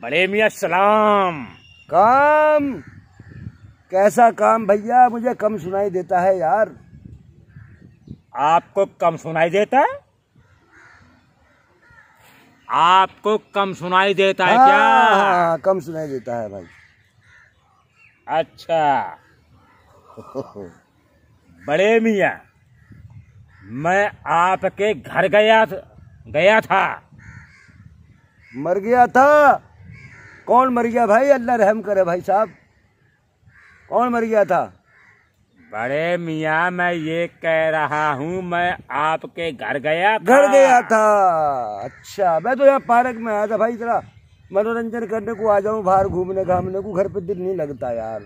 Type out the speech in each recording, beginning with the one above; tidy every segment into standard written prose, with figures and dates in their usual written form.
बड़े मियाँ सलाम। काम? कैसा काम भैया? मुझे कम सुनाई देता है यार। आपको कम सुनाई देता है? आपको कम सुनाई देता है क्या? हाँ, कम सुनाई देता है भाई। अच्छा बड़े मियाँ, मैं आपके घर गया था। मर गया था? कौन मर गया भाई? अल्लाह रहम करे भाई साहब। कौन मर गया था? बड़े मियाँ, मैं ये कह रहा हूँ मैं आपके घर गया था। अच्छा, मैं तो यहाँ पार्क में आया था भाई, जरा मनोरंजन करने को आ जाऊँ, बाहर घूमने घामने को। घर पे दिल नहीं लगता यार।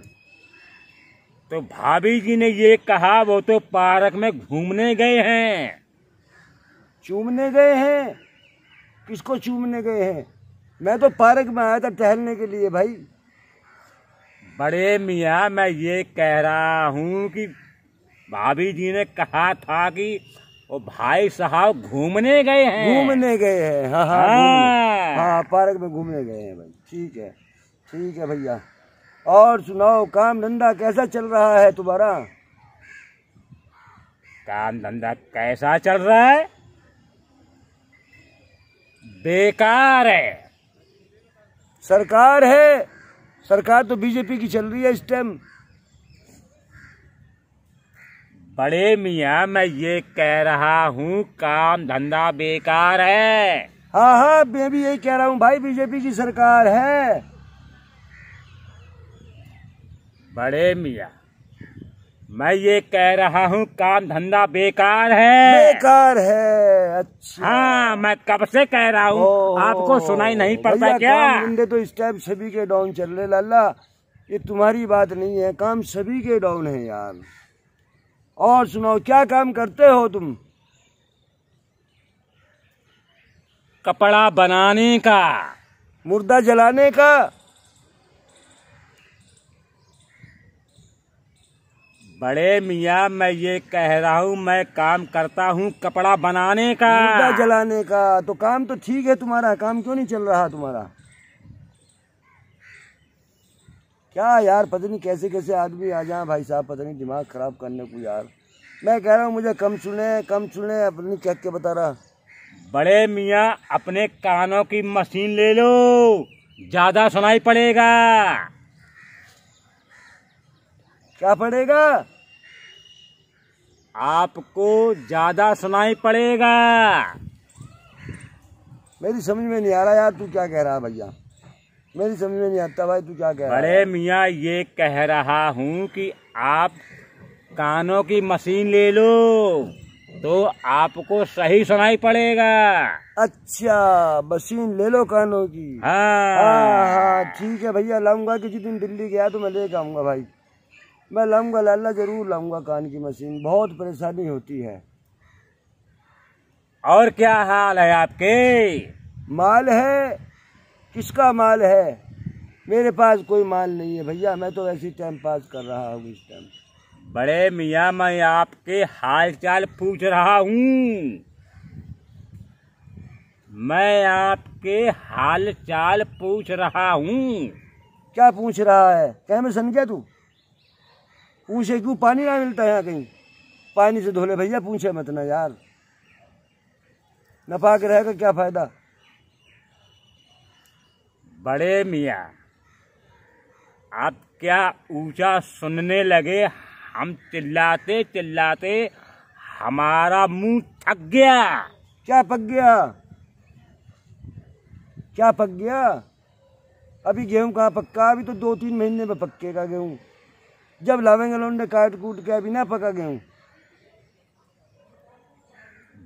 तो भाभी जी ने ये कहा वो तो पार्क में घूमने गए हैं। चूमने गए हैं? किसको चूमने गए हैं? मैं तो पार्क में आया था टहलने के लिए भाई। बड़े मियाँ, मैं ये कह रहा हूँ कि भाभी जी ने कहा था कि वो भाई साहब घूमने गए हैं। घूमने गए हैं? हाँ हाँ, हाँ, पार्क में घूमने गए हैं भाई। ठीक है भैया। और सुनाओ, काम धंधा कैसा चल रहा है तुम्हारा? काम धंधा कैसा चल रहा है? बेकार है। सरकार है? सरकार तो बीजेपी की चल रही है इस टाइम। बड़े मियाँ, मैं ये कह रहा हूँ काम धंधा बेकार है। हाँ, मैं भी यही कह रहा हूँ भाई, बीजेपी की सरकार है। बड़े मियाँ, मैं ये कह रहा हूँ काम धंधा बेकार है। अच्छा। हाँ, मैं कब से कह रहा हूँ, आपको सुनाई नहीं पड़ता क्या? काम धंधे तो इस टाइम सभी के डाउन चल रहे लाला। ये तुम्हारी बात नहीं है, काम सभी के डाउन है यार। और सुनाओ, क्या काम करते हो तुम? कपड़ा बनाने का। मुर्दा जलाने का? बड़े मियाँ, मैं ये कह रहा हूँ मैं काम करता हूँ कपड़ा बनाने का। मुर्दा जलाने का? तो काम तो ठीक है तुम्हारा, काम क्यों नहीं चल रहा तुम्हारा? क्या यार, पता नहीं कैसे कैसे आदमी आ जाए भाई साहब, पता नहीं दिमाग खराब करने को यार। मैं कह रहा हूँ मुझे कम सुने, अपनी क्या क्या बता रहा। बड़े मियाँ, अपने कानों की मशीन ले लो, ज्यादा सुनाई पड़ेगा। क्या पड़ेगा? आपको ज्यादा सुनाई पड़ेगा। मेरी समझ में नहीं आ रहा यार, तू क्या कह रहा है भैया? मेरी समझ में नहीं आता भाई, तू क्या कह रहा है? बड़े मियाँ, ये कह रहा हूँ कि आप कानों की मशीन ले लो तो आपको सही सुनाई पड़ेगा। अच्छा, मशीन ले लो कानों की? हाँ, ठीक है भैया, लाऊंगा। किसी दिन दिल्ली गया तो मैं लेके आऊंगा भाई। मैं लाऊंगा लाला, जरूर लाऊंगा कान की मशीन। बहुत परेशानी होती है। और क्या हाल है आपके? माल है? किसका माल है? मेरे पास कोई माल नहीं है भैया, मैं तो ऐसे टाइम पास कर रहा हूँ इस टाइम। बड़े मियाँ, मैं आपके हाल चाल पूछ रहा हूँ। मैं आपके हाल चाल पूछ रहा हूँ। क्या पूछ रहा है? क्या मैं समझा तू? पूछे क्यों? पानी ना मिलता है यहाँ कहीं? पानी से धोले भैया, पूछे मत ना यार। नफा के रहेगा क्या फायदा? बड़े मियाँ, आप क्या ऊंचा सुनने लगे? हम चिल्लाते चिल्लाते हमारा मुंह थक गया। क्या पक गया? क्या पक गया? अभी गेहूं कहाँ पक्का? अभी तो 2-3 महीने में पक्केगा गेहूं। जब लावेंगे लौंडे काट कूट के, अभी ना पका गेहूं।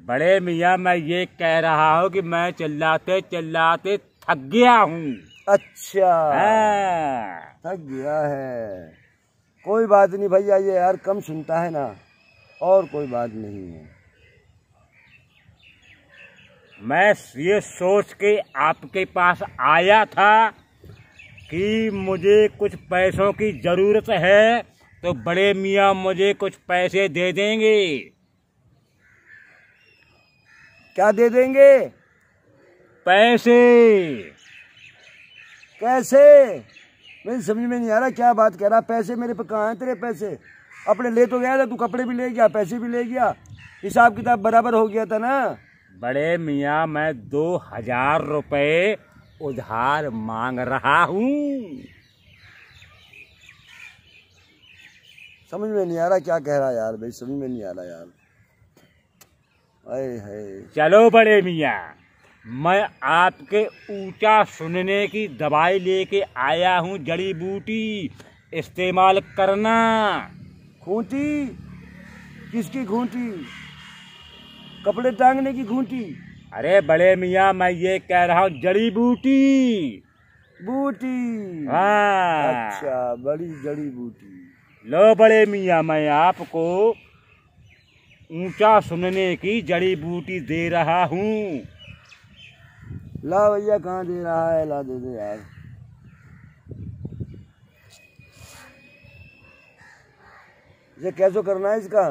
बड़े मियाँ, मैं ये कह रहा हूँ कि मैं चिल्लाते चिल्लाते थक गया हूँ। अच्छा, थक गया है। कोई बात नहीं भैया, ये यार कम सुनता है ना, और कोई बात नहीं है। मैं ये सोच के आपके पास आया था कि मुझे कुछ पैसों की जरूरत है, तो बड़े मियाँ मुझे कुछ पैसे दे देंगे। क्या दे देंगे? पैसे। कैसे? मेरी समझ में नहीं आ रहा क्या बात कह रहा। पैसे मेरे पे कहाँ हैं तेरे पैसे? अपने ले तो गया था तू, कपड़े भी ले गया, पैसे भी ले गया, हिसाब किताब बराबर हो गया था ना। बड़े मियाँ मैं 2000 रुपये उधार मांग रहा हूँ। समझ में नहीं आ रहा क्या कह रहा यार भाई, समझ में नहीं आ रहा यार। हाय। चलो बड़े मियाँ, मैं आपके ऊंचा सुनने की दवाई लेके आया हूँ, जड़ी बूटी इस्तेमाल करना। खूंटी? किसकी खूंटी? कपड़े टांगने की खूंटी? अरे बड़े मियाँ मैं ये कह रहा हूँ जड़ी बूटी। बूटी? हाँ। अच्छा, बड़ी जड़ी बूटी। लो बड़े मियाँ, मैं आपको ऊंचा सुनने की जड़ी बूटी दे रहा हूँ। ला भैया, कहाँ दे रहा है? ला दे दे यार। ये कैसे करना है इसका?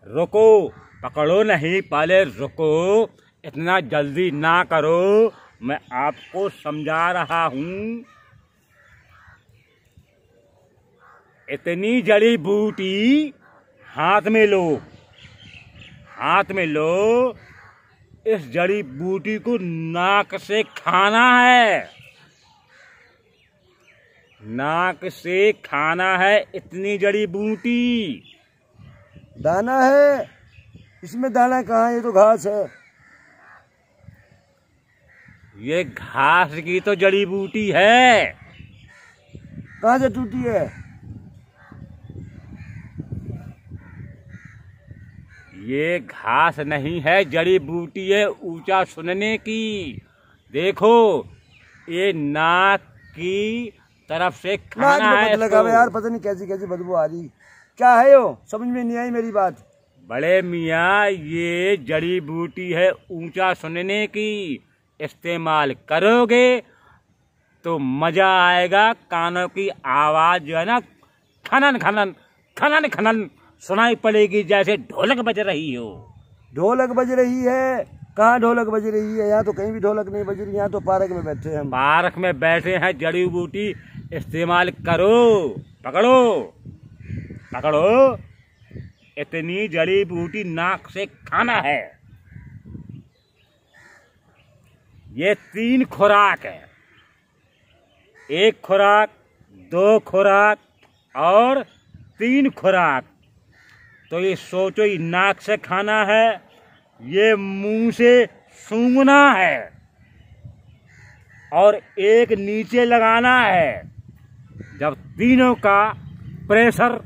रुको, पकड़ो नहीं, पहले रुको, इतना जल्दी ना करो, मैं आपको समझा रहा हूँ। इतनी जड़ी बूटी हाथ में लो, हाथ में लो। इस जड़ी बूटी को नाक से खाना है, नाक से खाना है इतनी जड़ी बूटी। दाना है इसमें? दाना कहाँ है? ये तो घास है। ये घास की तो जड़ी बूटी है। कहाँ से टूटी है? ये घास नहीं है, जड़ी बूटी है ऊंचा सुनने की। देखो, ये नाक की तरफ से खाना है। लगा यार, पता नहीं कैसी कैसी बदबू आ रही। क्या है यो? समझ में नहीं आई मेरी बात। बड़े मियाँ ये जड़ी बूटी है ऊंचा सुनने की, इस्तेमाल करोगे तो मजा आएगा। कानों की आवाज जो है ना, खनन खनन खनन खनन सुनाई पड़ेगी, जैसे ढोलक बज रही हो। ढोलक बज रही है? कहाँ ढोलक बज रही है? यहाँ तो कहीं भी ढोलक नहीं बज रही। यहाँ तो पार्क में बैठे हैं। पार्क में बैठे हैं, जड़ी बूटी इस्तेमाल करो। पकड़ो पकड़ो, इतनी जड़ी बूटी नाक से खाना है। ये 3 खुराक है, 1 खुराक, 2 खुराक और 3 खुराक। तो ये सोचो, ये नाक से खाना है, ये मुंह से सूंघना है और एक नीचे लगाना है। जब तीनों का प्रेशर